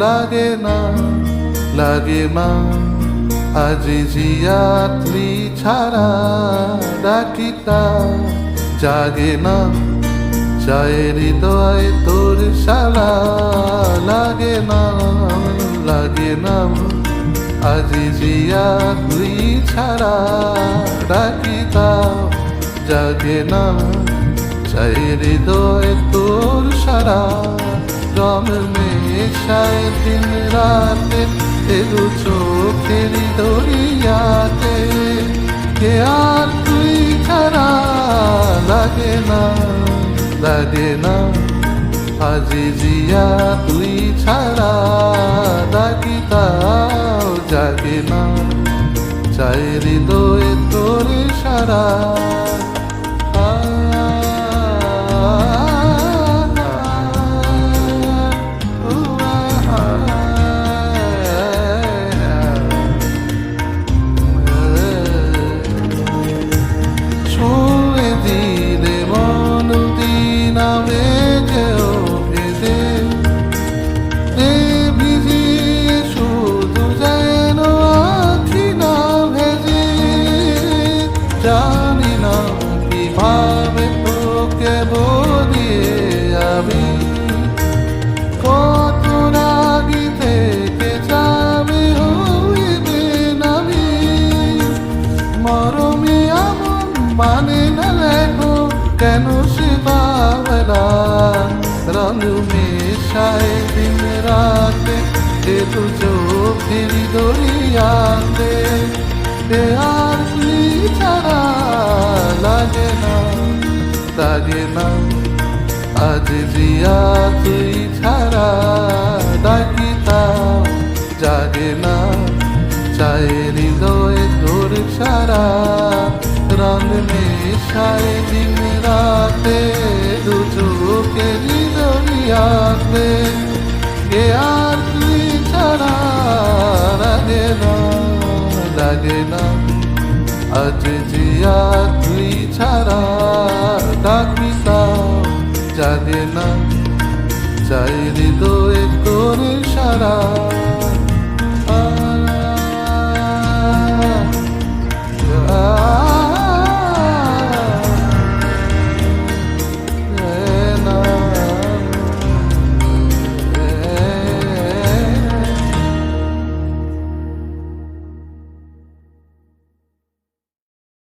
লাগে না লাগে না আজি জিয়াতলি ছাড়া ডাকিতা জাগে না চায় হৃদয় তোর সারা লাগে না আজি জিয়াতলি ছাড়া ডাকিতা জাগে না চায় হৃদয় তোর সারা রং মেশায় দিন রাতে এগো চোখের দরিয়াতে কে আর তুই ছাড়া লাগে না আজি জিয়া তুই ছাড়া ডাকিতাও জাগে না চাই হৃদয় তোর সারা জানি না কিভাবে তোকে বলিয়ে আমি কত রাগি থেকে যাবে হইবে নামি মরমে এমন মানে না লেখো কেন সে বাবলা রং মেশায় দিন রাতে এ তো চোখের দরিয়াতে আর তুই ছাড়া লাগে না আজ জিয়া তুই ছাড়া ডাকিতা জাগে না চায় হৃদয় তোর সারা রং মেশায় দিন রাতে দু চোখের দরিয়াতে কে আর তুই ছাড়া লাগে না আজ জিয়া তুই ছাড়া ডাকিতা জাগে না চাই হৃদয় তোর সারা